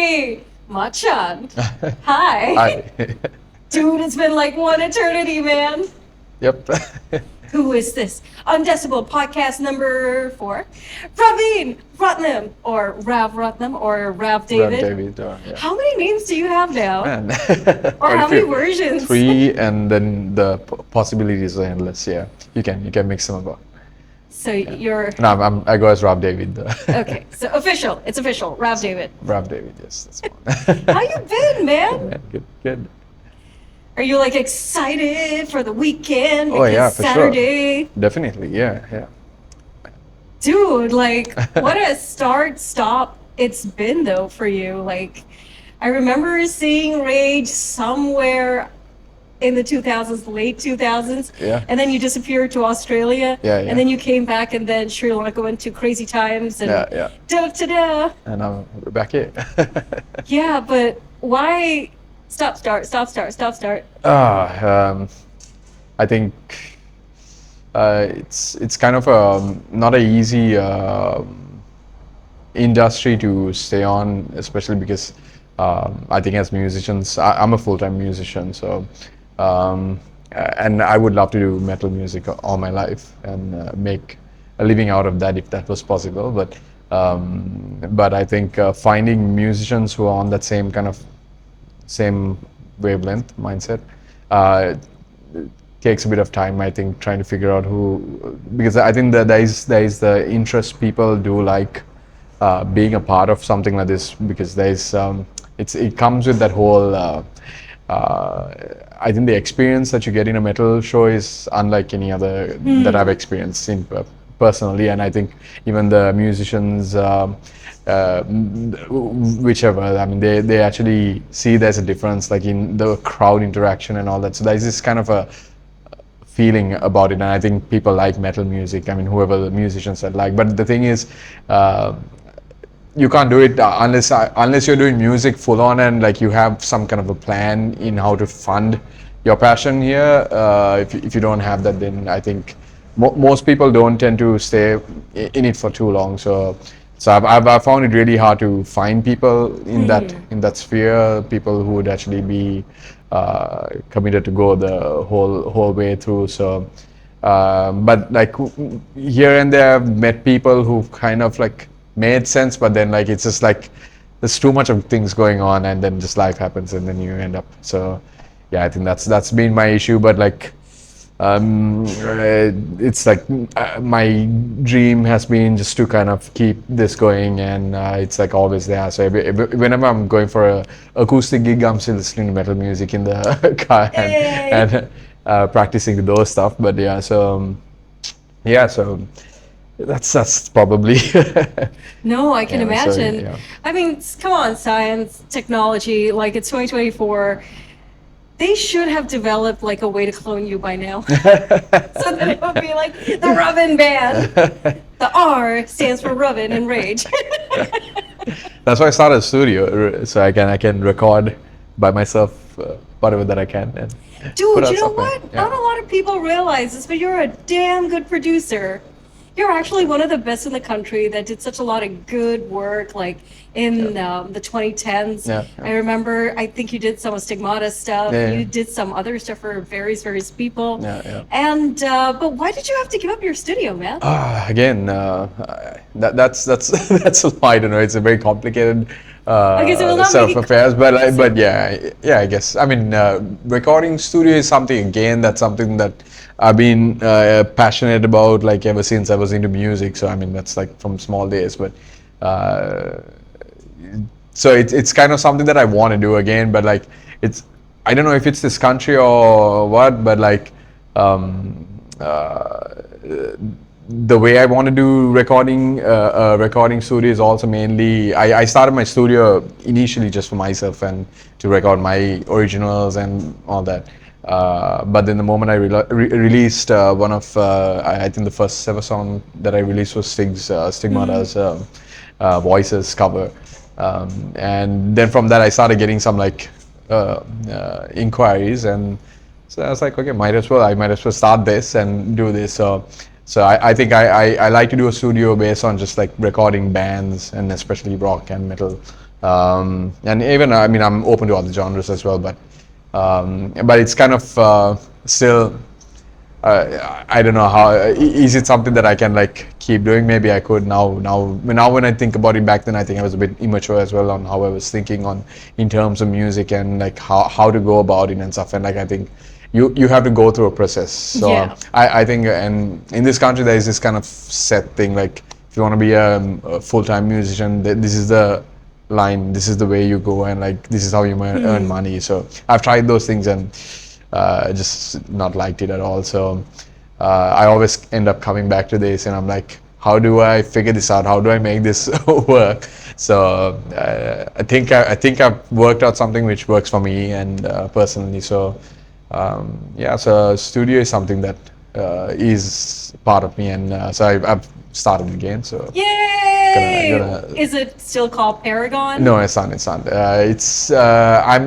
Hey, Machan. Hi. Hi. Dude, it's been like one eternity, man. Yep. Who is this? On Decibel podcast number 4. Praveen Ratnam, or Rav Ratnam, or Rav David. David. Yeah. How many names do you have now? Man. Or Quite a how many few. versions? 3, and then the possibilities are endless. Yeah, you can mix them up. So you're... No, I go as Rob David. Okay, so official. It's official. Rav David. Rob David. Yes, that's one. How you been, man? Man, good. Are you like excited for the weekend? Oh, yeah, Because for sure. Saturday. Definitely. Yeah. Dude, like, what a start-stop it's been, though, for you. Like, I remember seeing R.A.G.E somewhere in the 2000s, late 2000s. Yeah. And then you disappeared to Australia. Yeah. And then you came back, and then Sri Lanka went to crazy times. And Yeah. da-da-da. And we're back here. Yeah, but why stop, start? I think it's kind of not a easy industry to stay on, especially because I think as musicians, I'm a full-time musician, so and I would love to do metal music all my life and make a living out of that if that was possible. But I think finding musicians who are on that same wavelength mindset takes a bit of time. I think trying to figure out who, because I think that there is the interest. People do like being a part of something like this, because there's it comes with that whole I think the experience that you get in a metal show is unlike any other that I've experienced personally, and I think even the musicians, whichever, I mean, they actually see there's a difference, like in the crowd interaction and all that. So there's this kind of a feeling about it, and I think people like metal music. I mean, whoever the musicians that like. But the thing is, you can't do it unless you're doing music full on and like you have some kind of a plan in how to fund your passion here. If you don't have that, then I think most people don't tend to stay in it for too long. So I've found it really hard to find people in that sphere, people who would actually be committed to go the whole way through. So, but like here and there, I've met people who kind of like made sense, but then like it's just like there's too much of things going on, and then just life happens, and then you end up. So, yeah, I think that's been my issue. But like, it's like my dream has been just to kind of keep this going, and it's like always there. So whenever I'm going for a acoustic gig, I'm still listening to metal music in the car and practicing those stuff. But yeah, so that's probably. No, I can imagine. So, yeah. I mean, come on, science, technology, like it's 2024. They should have developed like a way to clone you by now. So that it would be like the Rubbin Band. The R stands for Rubbin and R.A.G.E. That's why I started a studio, so I can record by myself whatever that I can. And dude, you know what? Yeah. Not a lot of people realize this, but you're a damn good producer. You're actually one of the best in the country that did such a lot of good work, like in the 2010s. Yeah. I remember, I think you did some of Stigmata stuff. You did some other stuff for various people. Yeah. And but why did you have to give up your studio, man? Again, that's I don't know. It's a very complicated set of affairs, but yeah, I guess. I mean, recording studio is something that I've been passionate about like ever since I was into music. So I mean, that's like from small days. But so it's kind of something that I want to do again. But like I don't know if it's this country or what. But like the way I want to do recording studio is also mainly I started my studio initially just for myself and to record my originals and all that. But then the moment I released one of I think the first ever song that I released was Stigmata's Voices cover, and then from that I started getting some like inquiries, and so I was like, okay, I might as well start this and do this. So I think I like to do a studio based on just like recording bands, and especially rock and metal And even I mean I'm open to other genres as well, but it's kind of still. I don't know how. Is it something that I can like keep doing? Maybe I could now. When I think about it, back then I think I was a bit immature as well on how I was thinking on in terms of music and like how to go about it and stuff. And like I think you have to go through a process. So Yeah. I think and in this country there is this kind of set thing like if you want to be a full-time musician, this is the line, this is the way you go, and like this is how you earn money. So I've tried those things and just not liked it at all. So I always end up coming back to this, and I'm like, how do I figure this out? How do I make this work? So I think I've worked out something which works for me and personally. So yeah, so studio is something that is part of me, and so I've started again. So Yay! gonna Is it still called Paragon? no, it's not. It's not.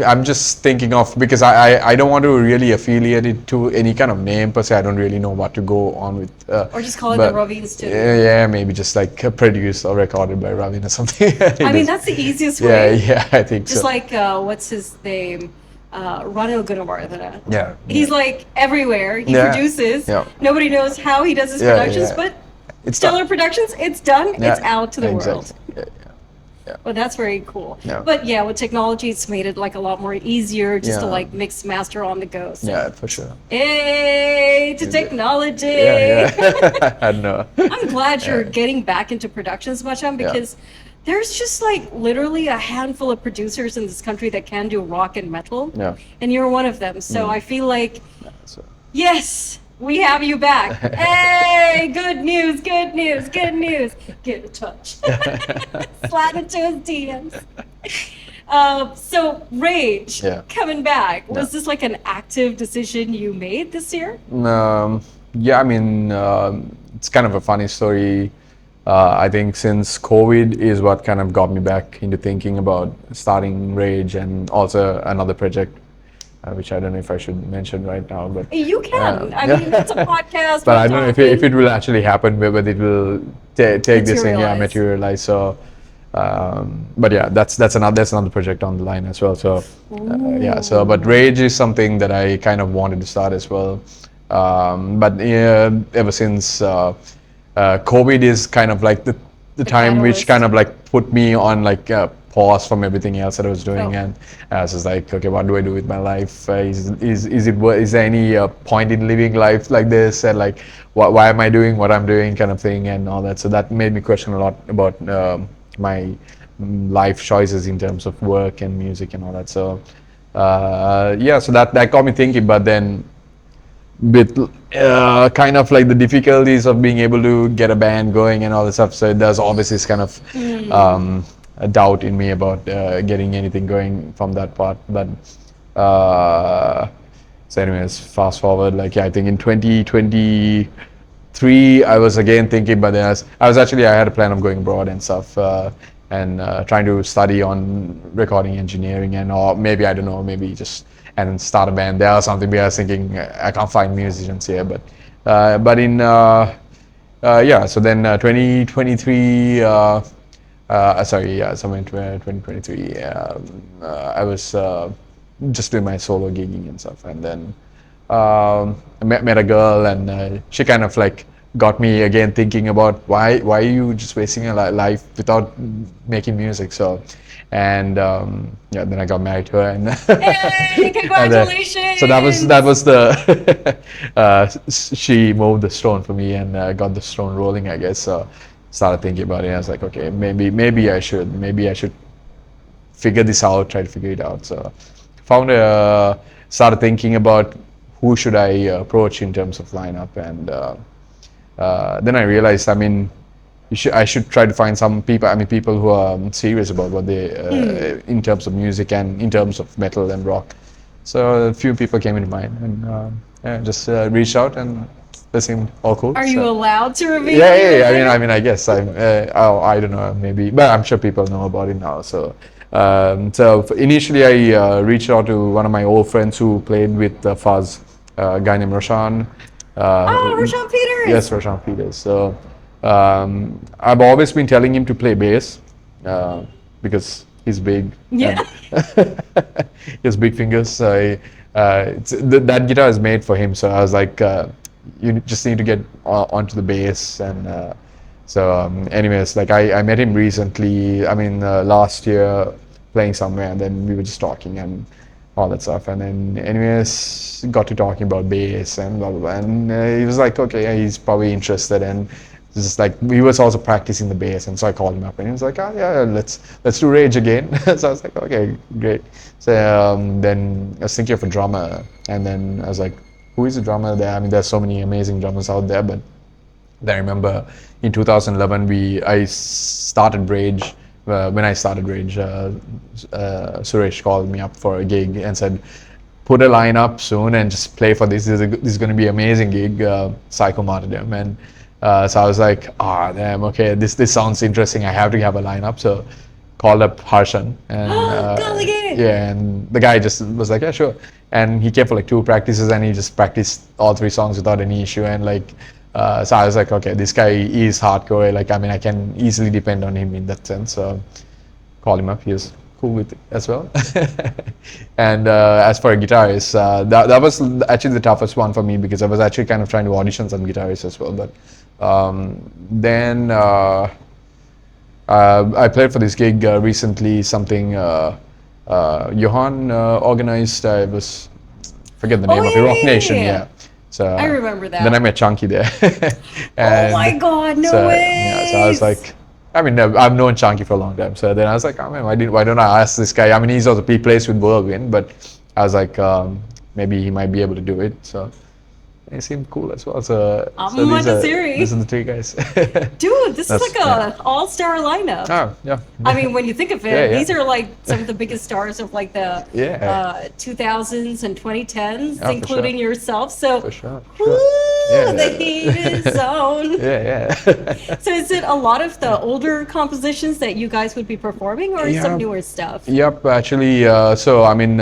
I'm just thinking of because I don't want to really affiliate it to any kind of name per se. I don't really know what to go on with. Or just call it but the Raveen Studio. Yeah, maybe just like produced or recorded by Raveen or something. I mean, that's the easiest yeah, way. yeah, I think Just so. like, what's his name? Ranil Gunawardena. Yeah, He's like everywhere. He Yeah, produces. yeah. Nobody knows how he does his Yeah, productions, yeah. but It's Stellar done. Productions, it's done. Yeah, It's out to the exactly. world. Yeah, Well, that's very cool. Yeah. But yeah, with technology, it's made it like a lot more easier just to Yeah. like mix master on the go. So. yeah, for sure. Hey, to technology. Yeah, yeah. I don't know. I'm glad you're getting back into productions, Machan, because there's just like literally a handful of producers in this country that can do rock and metal. Yeah. And you're one of them. So I feel like, So, yes, we have you back. Hey, good news, good news, good news. Get in touch. Slide into his DMs. So Rage Yeah. coming back. Was this like an active decision you made this year? yeah, I mean, it's kind of a funny story. I think since COVID is what kind of got me back into thinking about starting Rage and also another project, which I don't know if I should mention right now, but You can. I mean, it's a podcast. but we're I don't know if talking. it will actually happen, whether it will take this thing, yeah, Materialize. materialize. So, but yeah, that's another project on the line as well. So, yeah. So, but Rage is something that I kind of wanted to start as well. But ever since COVID is kind of like the time which catalyst. kind of like put me on like pause from everything else that I was doing, Oh. and I was just like, okay, what do I do with my life? Is there any point in living life like this? And like, why am I doing what I'm doing, kind of thing, and all that. So that made me question a lot about my life choices in terms of work and music and all that. So yeah, so that got me thinking. But then with kind of like the difficulties of being able to get a band going and all this stuff, so there's always this kind of a doubt in me about getting anything going from that part. But so anyways, fast forward, like yeah, I think in 2023 I was again thinking, but then I had a plan of going abroad and stuff, and trying to study on recording engineering, and or maybe I don't know, maybe just and start a band there or something. Because I was thinking I can't find musicians here, but in yeah, so then 2023 sorry, yeah, somewhere in 2023 I was just doing my solo gigging and stuff, and then I met a girl, and she kind of like got me again thinking about why are you just wasting your life without making music. So, and yeah, then I got married to her, and Hey, congratulations! so that was the she moved the stone for me and got the stone rolling, I guess. So started thinking about it. I was like, okay, maybe I should figure this out, try to figure it out. So started thinking about who should I approach in terms of lineup, and then I realized, I mean, I should try to find some people. I mean, people who are serious about what they in terms of music and in terms of metal and rock. So a few people came into mind, and yeah, just reached out, and they seemed all cool. Are you allowed to reveal? Yeah. I mean, I guess I don't know, maybe, but I'm sure people know about it now. So, so initially I reached out to one of my old friends who played with Fuzz, a guy named Roshan. Oh, Roshan Peters. Yes, Roshan Peters. So I've always been telling him to play bass because He's big. Yeah. He has big fingers. So that guitar is made for him. So I was like, you just need to get onto the bass. And anyways, like I met him recently. I mean, last year playing somewhere, and then we were just talking and all that stuff. And then, anyways, got to talking about bass and blah blah blah. And he was like, okay, yeah, he's probably interested. And it's just like he was also practicing the bass, and so I called him up, and he was like, "Oh yeah, let's do Rage again." So I was like, "Okay, great." So then I was thinking of a drummer, and then I was like, "Who is a drummer there?" I mean, there's so many amazing drummers out there, but then I remember in 2011 I started Rage. When I started Rage, Suresh called me up for a gig and said, "Put a line up soon and just play for this. This is going to be an amazing gig, Psycho Martyrdom." And so I was like, damn, okay, this sounds interesting. I have to have a lineup. So called up Harshan, and yeah, and the guy just was like, yeah, sure. And he came for like 2 practices, and he just practiced all 3 songs without any issue. And like, so I was like, okay, this guy is hardcore. Like, I mean, I can easily depend on him in that sense. So called him up. He was cool with it as well. And as for a guitarist, that was actually the toughest one for me, because I was actually kind of trying to audition some guitarists as well. But then I played for this gig recently, something Johan organized. I forget the name of it, Rock Nation, yeah. So I remember that. Then I met Chunky there. Oh my God, no way! Yeah, so I was like, I mean, I've known Chunky for a long time. So then I was like, oh man, why don't I ask this guy? I mean, he plays with Whirlwind, but I was like, maybe he might be able to do it. So they seemed cool as well. So these are the 3 guys. Dude, this is like a all-star lineup. Oh, yeah. I mean, when you think of it, these are like some of the biggest stars of like the 2000s and 2010s, including yourself. So, for sure. the heat is on. Yeah. So is it a lot of the older compositions that you guys would be performing, or some newer stuff? Yep, actually, so I mean,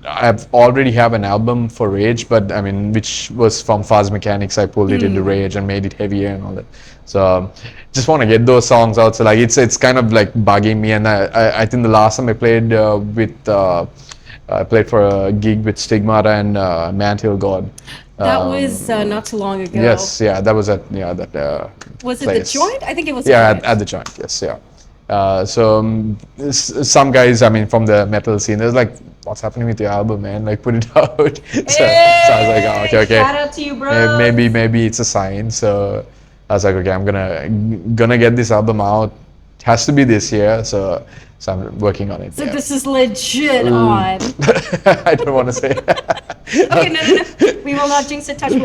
I've already have an album for Rage, but I mean, which was from Fuzz Mechanics. I pulled it into Rage and made it heavier and all that. So just want to get those songs out. So like it's kind of like bugging me. And I think the last time I played I played for a gig with Stigmata and Mantle God. That was not too long ago. Yes, yeah, that was at that. Was it place. the Joint? I think it was. Yeah, at the Joint. Yes, yeah. Some guys, I mean, from the metal scene, there's like, what's happening with your album, man? Like, put it out. So I was like, oh, okay. Shout out to you, bro. Maybe it's a sign. So I was like, okay, I'm gonna get this album out. It has to be this year. So I'm working on it. So this is legit on. I don't want to say. Okay, no. We will not jinx it. Touch wood.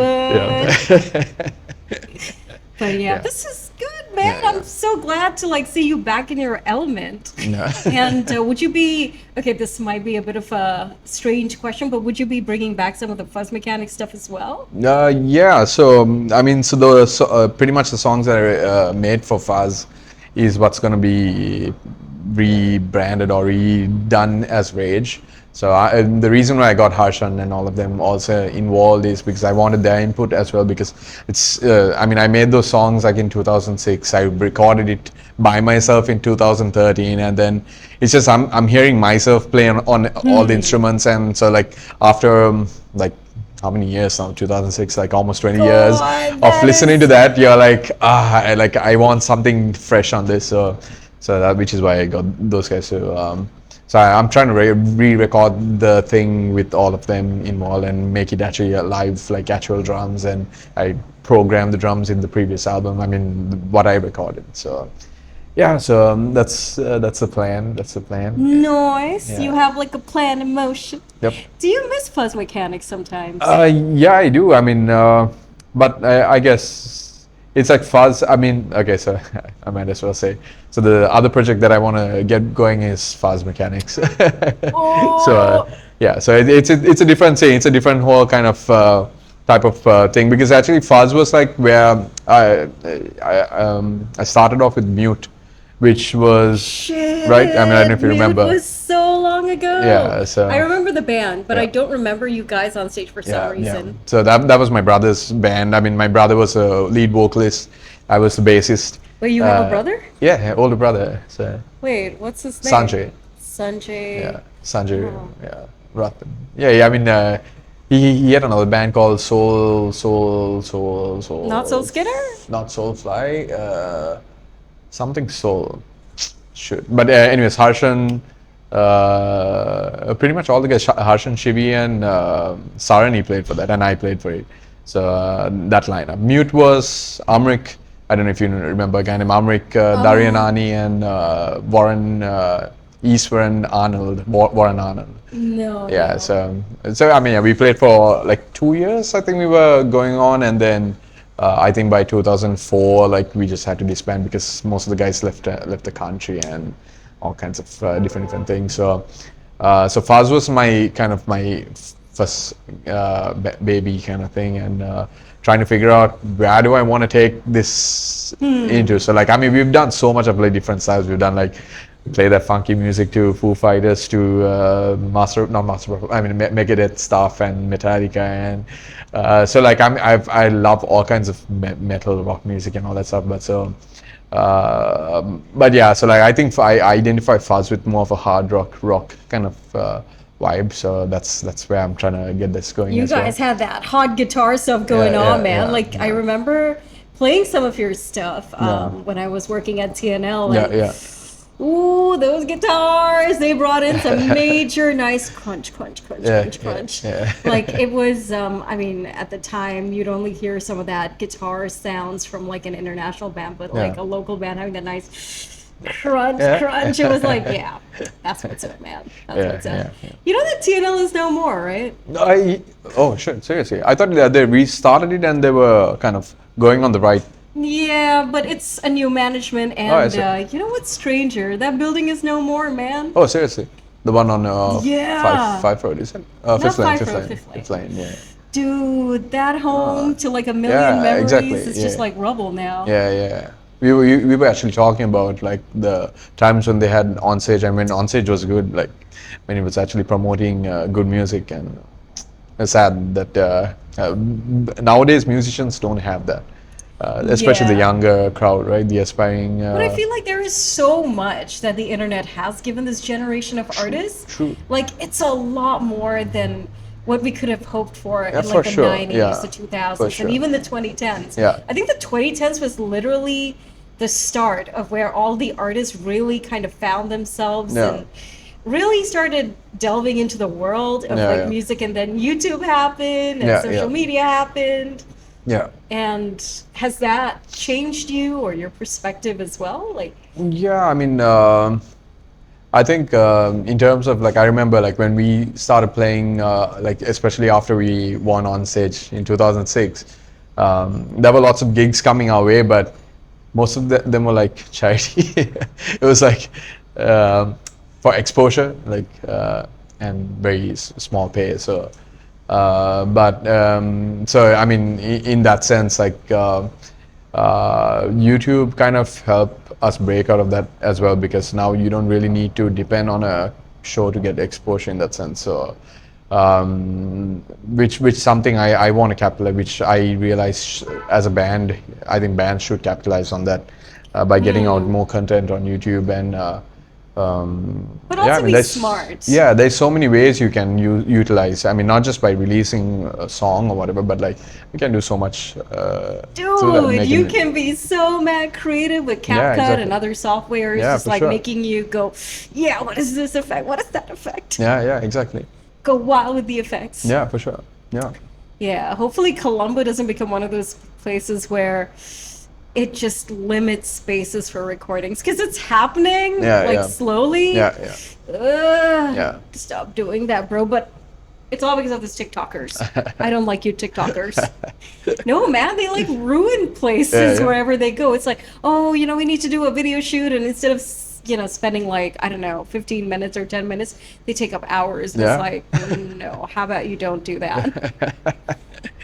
Yeah. But this is good, man. I'm so glad to like see you back in your element. And would you be, okay, this might be a bit of a strange question, but would you be bringing back some of the Fuzz Mechanics stuff as well? Yeah, so I mean, pretty much the songs that are made for Fuzz is what's going to be rebranded or redone as Rage. So the reason why I got Harshan and all of them also involved is because I wanted their input as well, because it's, I mean, I made those songs like in 2006. I recorded it by myself in 2013, and then it's just I'm hearing myself play on all the instruments. And so like after like how many years now, 2006, like almost 20 years of listening to that, you're like, I want something fresh on this. So that, which is why I got those guys to so I'm trying to re-record the thing with all of them involved and make it actually a live, like actual drums. And I programmed the drums in the previous album. I mean, what I recorded. So yeah, so that's the plan. That's the plan. Nice. Yeah. You have like a plan in motion. Yep. Do you miss Fuzz Mechanics sometimes? Yeah, I do. I mean, but I guess it's like Fuzz. I mean, okay, so I might as well say. So the other project that I want to get going is Fuzz Mechanics. So yeah, so it's a different thing. It's a different whole kind of type of thing, because actually Fuzz was like where I started off with Mute, which was right. I mean, I don't know if you remember. It was so long ago. Yeah, so I remember the band, but I don't remember you guys on stage for some reason. So that was my brother's band. I mean, my brother was a lead vocalist. I was the bassist. Wait, you have a brother? Yeah, older brother. So Wait, what's his name? Sanjay. Sanjay. Yeah, Sanjay. Oh. Yeah, Ratan. Yeah. I mean, he had another band called Soul. Not so Skinner? Not Soulfly. Something Soul. Should. But anyways, Harshan. Pretty much all the guys, Harshan, Shivi, and Sarani played for that, and I played for it. So that lineup. Mute was Amrik. I don't know if you remember a guy named Amrik, Daryanani, and Warren Eastwaran Arnold. Warren Arnold. No. Yeah. no. So I mean, yeah, we played for like 2 years. I think we were going on, and then I think by 2004, like we just had to disband because most of the guys left the country and all kinds of different things. So Fuzz was my first baby kind of thing, and trying to figure out where do I want to take this into. So like, I mean, we've done so much of like different styles. We've done like play that funky music to Foo Fighters, to Megadeth stuff and Metallica, and so like I love all kinds of metal, rock music and all that stuff. But yeah, so like I think I identify Fuzz with more of a hard rock kind of vibe. So that's where I'm trying to get this going. You guys had that hot guitar stuff going on, man. I remember playing some of your stuff when I was working at TNL. Ooh, those guitars! They brought in some major nice crunch. Like it was, I mean, at the time you'd only hear some of that guitar sounds from like an international band, but like a local band having that nice crunch. It was like, yeah, that's what's up, man. That's what's up. You know that TNL is no more, right? Oh shit, seriously. I thought they restarted it and they were kind of going on the right. Yeah, but it's a new management, and you know what's stranger? That building is no more, man. Oh, seriously? The one on Five Road, is it? Fifth lane, yeah. Dude, that home to like a million memories is just like rubble now. Yeah. We were actually talking about like the times when they had onstage. I mean, onstage was good. Like when it was actually promoting good music, and it's sad that nowadays musicians don't have that. Especially the younger crowd, right? The aspiring. But I feel like there is so much that the internet has given this generation of artists. True. Like it's a lot more than what we could have hoped for in like the 90s, the 2000s, and even the 2010s. Yeah. I think the 2010s was literally the start of where all the artists really kind of found themselves and really started delving into the world of like music, and then YouTube happened and social media happened. Yeah. And has that changed you or your perspective as well? Like. Yeah, I mean, I think in terms of like, I remember like when we started playing, like especially after we won on stage in 2006, there were lots of gigs coming our way, but most of them were like charity. It was like for exposure, like and very small pay. So. So I mean, in that sense, like YouTube kind of helped us break out of that as well, because now you don't really need to depend on a show to get exposure in that sense. So, which something I want to capitalize, which I realize as a band, I think bands should capitalize on that by getting out more content on YouTube and. But also be smart. Yeah, there's so many ways you can utilize. I mean, not just by releasing a song or whatever, but like you can do so much. Dude, you can be so mad creative with CapCut and other softwares, just like making you go, yeah, what is this effect? What is that effect? Yeah, exactly. Go wild with the effects. Yeah, for sure. Yeah. Yeah, hopefully Colombo doesn't become one of those places where it just limits spaces for recordings, because it's happening slowly. Stop doing that, bro. But it's all because of these TikTokers. I don't like you TikTokers. No, man, they like ruin places wherever they go. It's like, oh, you know, we need to do a video shoot, and instead of spending like, I don't know, 15 minutes or 10 minutes, they take up hours. And it's like, no, how about you don't do that?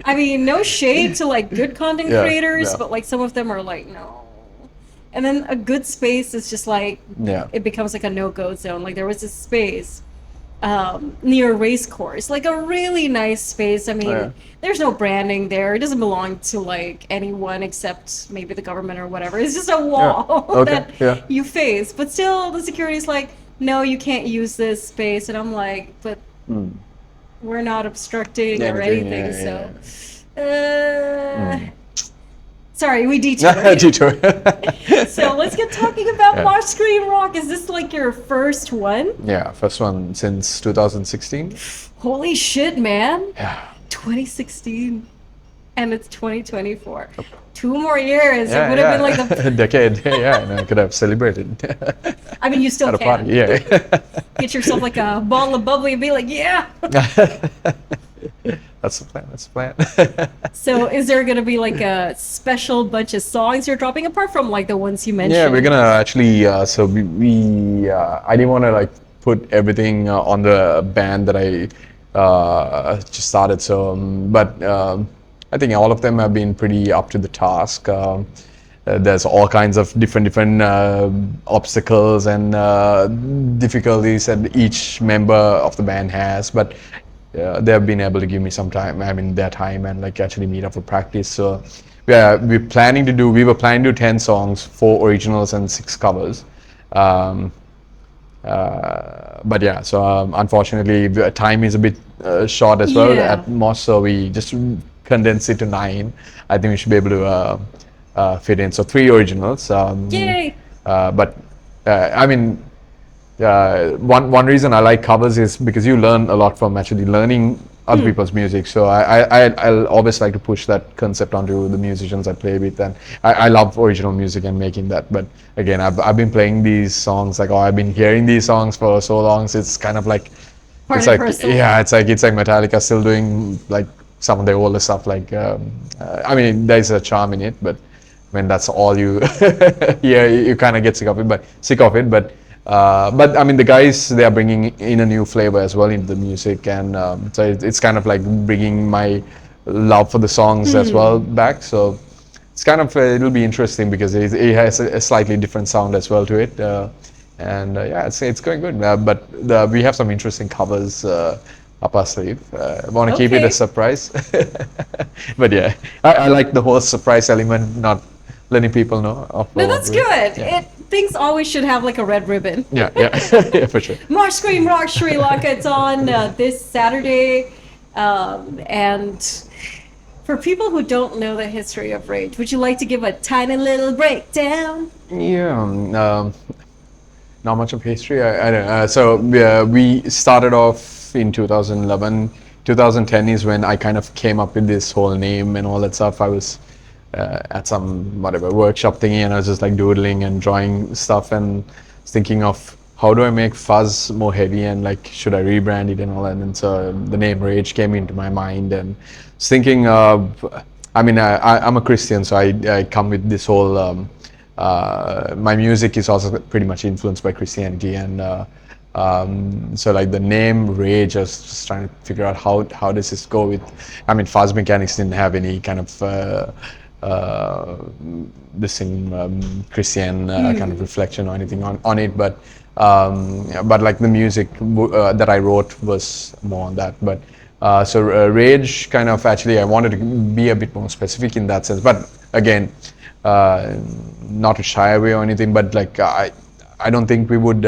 I mean, no shade to like good content creators, but like some of them are like, no. And then a good space is just like, it becomes like a no-go zone. Like there was this space near a race course, like a really nice space. I mean, Yeah. there's no branding there. It doesn't belong to like anyone except maybe the government or whatever. It's just a wall Okay, that yeah. you face. But still, the security's like, no, you can't use this space. And I'm like, but we're not obstructing or Anything, anything. yeah, So, sorry, we detoured. Detour. So let's get talking about Yeah. March Screen Rock. Is this like your first one? Yeah, first one since 2016. Holy shit, man. Yeah. 2016 and it's 2024. 2 more years. Yeah, It would have been like the. decade. Yeah, and I could have celebrated I mean, you still at a can. party. Yeah. Get yourself like a bottle of bubbly and be like, yeah. That's the plan. That's the plan. So, is there going to be like a special bunch of songs you're dropping apart from like the ones you mentioned? Yeah, we're gonna actually. So I didn't want to like put everything on the band that I just started. So, but I think all of them have been pretty up to the task. There's all kinds of different obstacles and difficulties that each member of the band has, but they've been able to give me some time. I mean, their time and like actually meet up for practice. So we were planning to do 10 songs, 4 originals and 6 covers. But yeah, so unfortunately, the time is a bit short as well Yeah. at most. So we just condensed it to 9. I think we should be able to fit in. So 3 originals. Yay! But I mean, one reason I like covers is because you learn a lot from actually learning other people's music. So I'll always like to push that concept onto the musicians I play with, and I love original music and making that. But again, I've been playing these songs like, I've been hearing these songs for so long. So it's kind of like Part it's and like parcel. yeah, it's like Metallica still doing like some of their older stuff. Like I mean, there's a charm in it, but when that's all you hear, you kind of get sick of it. But I mean, the guys, they are bringing in a new flavor as well into the music, and so it's kind of like bringing my love for the songs as well back. So it's kind of it'll be interesting because it has a slightly different sound as well to it, and yeah, it's going good. But we have some interesting covers up our sleeve. I want to keep it Okay. a surprise, but yeah, I like the whole surprise element, not letting people know. No, that's good. Yeah. Things always should have like a red ribbon. Yeah, yeah, for sure. March Screen Rock Sri Lanka. It's on this Saturday. And for people who don't know the history of R.A.G.E, would you like to give a tiny little breakdown? Yeah, not much of history. I don't know. So we started off in 2011. 2010 is when I kind of came up with this whole name and all that stuff. I was at some workshop thingy, and I was just like doodling and drawing stuff and thinking of how do I make fuzz more heavy, and like should I rebrand it and all that. And so the name R.A.G.E came into my mind, and was thinking of, I mean, I'm a Christian, so I come with this whole my music is also pretty much influenced by Christianity, and so like the name R.A.G.E, I was just trying to figure out how does this go with, I mean, fuzz mechanics didn't have any kind of the same Christian kind of reflection or anything on it, but like the music that I wrote was more on that. But so R.A.G.E kind of, actually I wanted to be a bit more specific in that sense, but again, not to shy away or anything, but like I don't think we would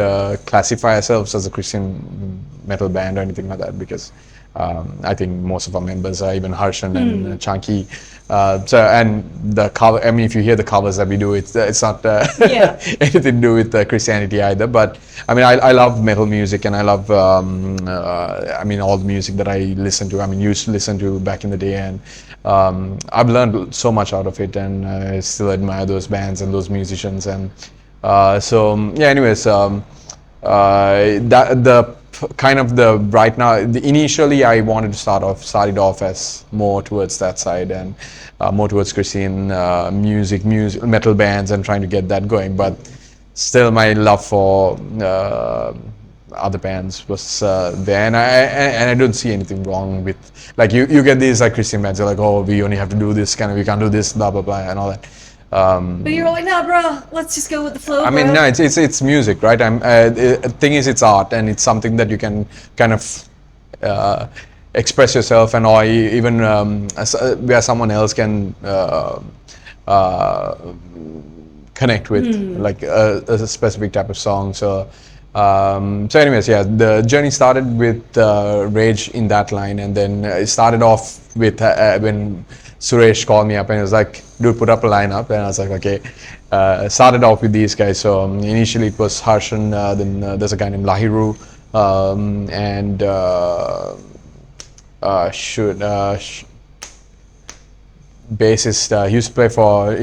classify ourselves as a Christian metal band or anything like that, because I think most of our members are even Harshan and Chunky. So, and the cover, I mean, if you hear the covers that we do, it's not Yeah. anything to do with Christianity either. But I mean, I love metal music, and I love, I mean, all the music that I listen to, I mean, used to listen to back in the day, and I've learned so much out of it, and I still admire those bands and those musicians. And so, yeah, anyways, kind of the right now, initially I wanted to start it off as more towards that side, and more towards Christian music, metal bands, and trying to get that going. But still, my love for other bands was there, and I don't see anything wrong with, like, you get these like Christian bands, they're like, oh, we only have to do this kind of, we can't do this, blah blah blah and all that. But you're like, nah, bro, let's just go with the flow. I mean, bro. no, it's music, right? The thing is, it's art, and it's something that you can kind of uh, express yourself, and or even where someone else can uh, connect with, like a specific type of song. So anyways, yeah, the journey started with Rage in that line, and then it started off with when Suresh called me up and he was like, dude, put up a lineup. And I was like, okay. Started off with these guys. So initially it was Harshan, then there's a guy named Lahiru, and bassist. He used to play for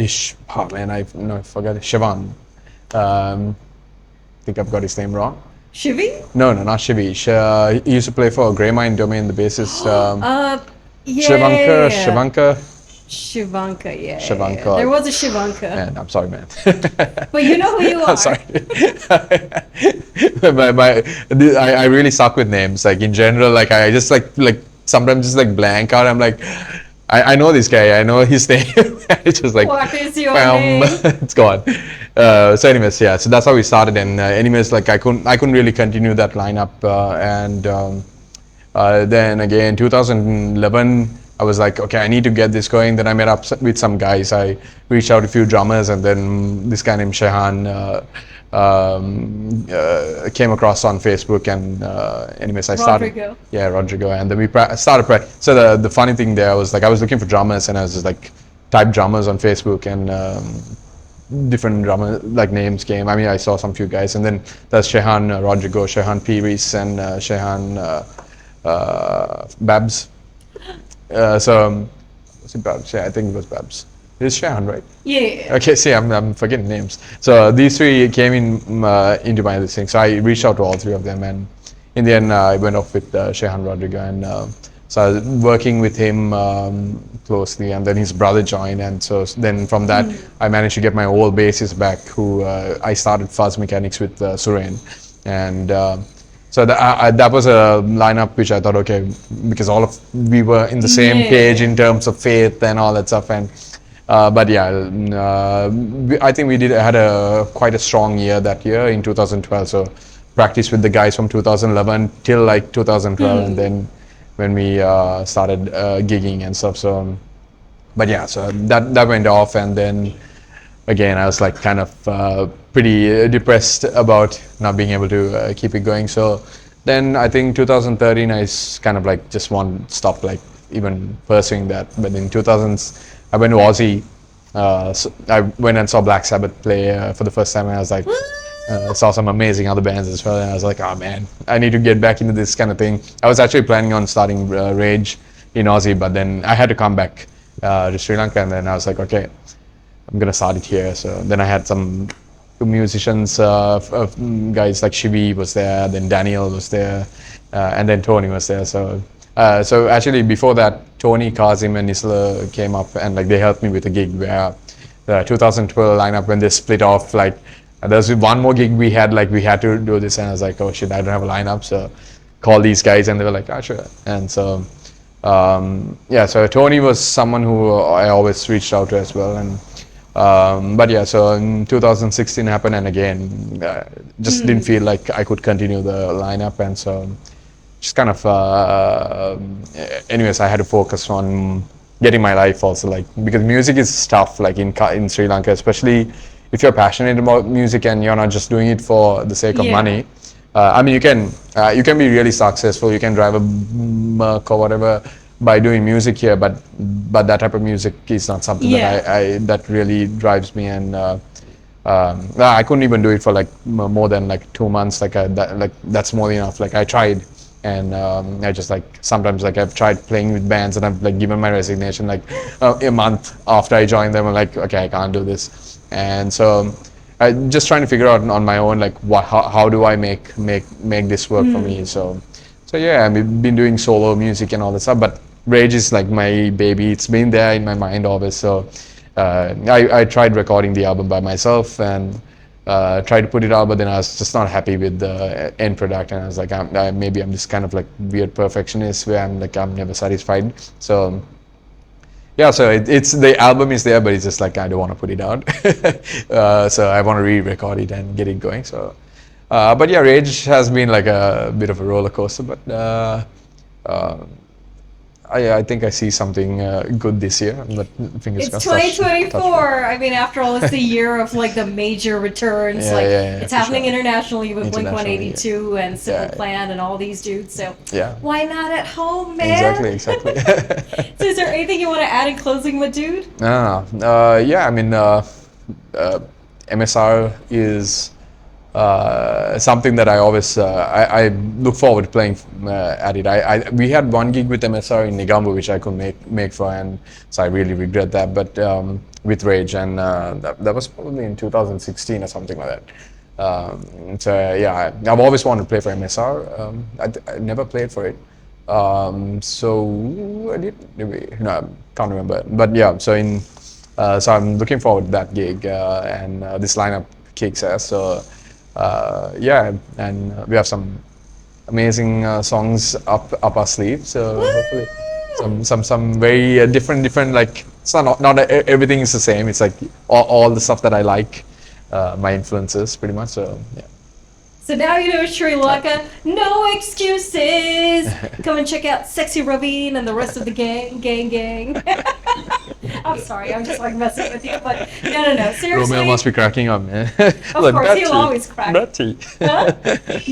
oh man, I forgot Shivan. I think I've got his name wrong. Shivi? No, not Shivi. He used to play for Grey Mind Domain, the bassist. Yeah. Shivanka. Shivanka, yeah. Shivanka. There was a Shivanka. Man, I'm sorry, man. But you know who you are. I'm sorry. I really suck with names. Like in general, like I just like sometimes just like blank out. I'm like, I know this guy. I know his name. It's just like, What is your name? it's gone. So anyways, yeah. So that's how we started. And anyways, like I couldn't really continue that lineup. Then again, 2011, I was like, okay, I need to get this going. Then I met up with some guys. I reached out to a few drummers, and then this guy named Shehan came across on Facebook. And anyways, I started. Rodrigo. Yeah, Rodrigo. And then we started. So the funny thing there was like I was looking for drummers, and I was just like type drummers on Facebook, and different drummer like names came. I mean, I saw some few guys, and then there's Shehan Rodrigo, Shehan Piris, and Shehan Babs. Was it Babs? Yeah, I think it was Babs. It is Shehan, right? Yeah. Okay, see, I'm forgetting names. So these three came into my listing. So I reached out to all three of them, and in the end, I went off with Shehan Rodrigo, and so I was working with him closely, and then his brother joined, and so then from that, I managed to get my old bassist back, who I started Fuzz Mechanics with Suren, and so that was a lineup which I thought, okay, because we were in the same page in terms of faith and all that stuff, and but yeah, I think we had quite a strong year that year in 2012. So practiced with the guys from 2011 till like 2012, and then when we started gigging and stuff. So, but yeah, so that went off, and then again I was like kind of pretty depressed about not being able to keep it going. So then I think 2013 I kind of like just stopped like even pursuing that. But in 2000s I went to Aussie. So I went and saw Black Sabbath play for the first time, and I was like, saw some amazing other bands as well, and I was like, oh man, I need to get back into this kind of thing. I was actually planning on starting R.A.G.E in Aussie, but then I had to come back to Sri Lanka, and then I was like, okay, I'm gonna start it here. So then I had some musicians, guys like Shivi was there, then Daniel was there, and then Tony was there. So actually before that, Tony, Kazim, and Isla came up, and like they helped me with a gig where the 2012 lineup, when they split off, like there's one more gig we had, like we had to do this, and I was like, oh shit, I don't have a lineup, so call these guys, and they were like, ah, sure. And so yeah, so Tony was someone who I always reached out to as well, and but yeah, so in 2016 happened, and again just didn't feel like I could continue the lineup, and so just kind of anyways, I had to focus on getting my life also, like because music is tough, like in Sri Lanka, especially if you're passionate about music and you're not just doing it for the sake of money. I mean, you can be really successful, you can drive a Merc or whatever by doing music here, but that type of music is not something that really drives me, and I couldn't even do it for like more than like 2 months. Like that's more than enough. Like I tried, and I just like sometimes like I've tried playing with bands, and I've like given my resignation like a month after I joined them. I'm like, okay, I can't do this. And so I'm just trying to figure out on my own, like how do I make this work for me. So yeah, I've been doing solo music and all that stuff, but R.A.G.E is like my baby. It's been there in my mind always. So I tried recording the album by myself, and tried to put it out, but then I was just not happy with the end product, and I was like, maybe I'm just kind of like weird perfectionist where I'm never satisfied. So yeah, so it's the album is there, but it's just like I don't want to put it out. So I want to re-record it and get it going. So, but yeah, Rage has been like a bit of a roller coaster, but uh, I think I see something good this year. But fingers It's crossed. 2024. I mean, after all, it's the year of like the major returns. Yeah, like yeah, it's for happening sure. internationally with Blink Internationally, 182 and Simple Yeah, yeah. Plan and all these dudes. So Yeah. why not at home, man? Exactly. So is there anything you want to add in closing with dude? Yeah, I mean, MSR is something that I always I look forward to playing at it. We had one gig with MSR in Negombo which I could make for, and so I really regret that. But with Rage, and that was probably in 2016 or something like that. So yeah, I've always wanted to play for MSR. I never played for it. So I did. No, can't remember. But yeah, so I'm looking forward to that gig, and this lineup kicks ass. So yeah, and we have some amazing songs up our sleeve. So hopefully, some very different. Like it's not everything is the same. It's like all the stuff that I like, my influences pretty much. So yeah. So now you know Sri Lanka, no excuses. Come and check out Sexy Raveen and the rest of the gang. I'm sorry, I'm just like messing with you, but no, seriously. Romeo must be cracking up, man. Of course, he'll always crack. Betty. Huh?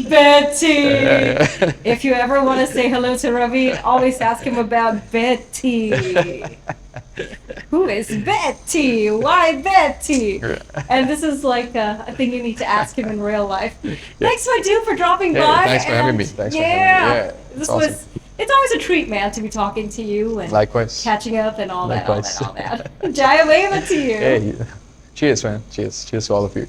Betty. Yeah. If you ever want to say hello to Raveen, always ask him about Betty. Who is Betty? Why Betty? And this is like a thing you need to ask him in real life. Thanks, my dude, for dropping by. Thanks for having me. Thanks for having me. Yeah, This awesome. it's always a treat, man, to be talking to you and Likewise. catching up and all Likewise. that. Jaya Weva to you. Hey, cheers, man. Cheers to all of you.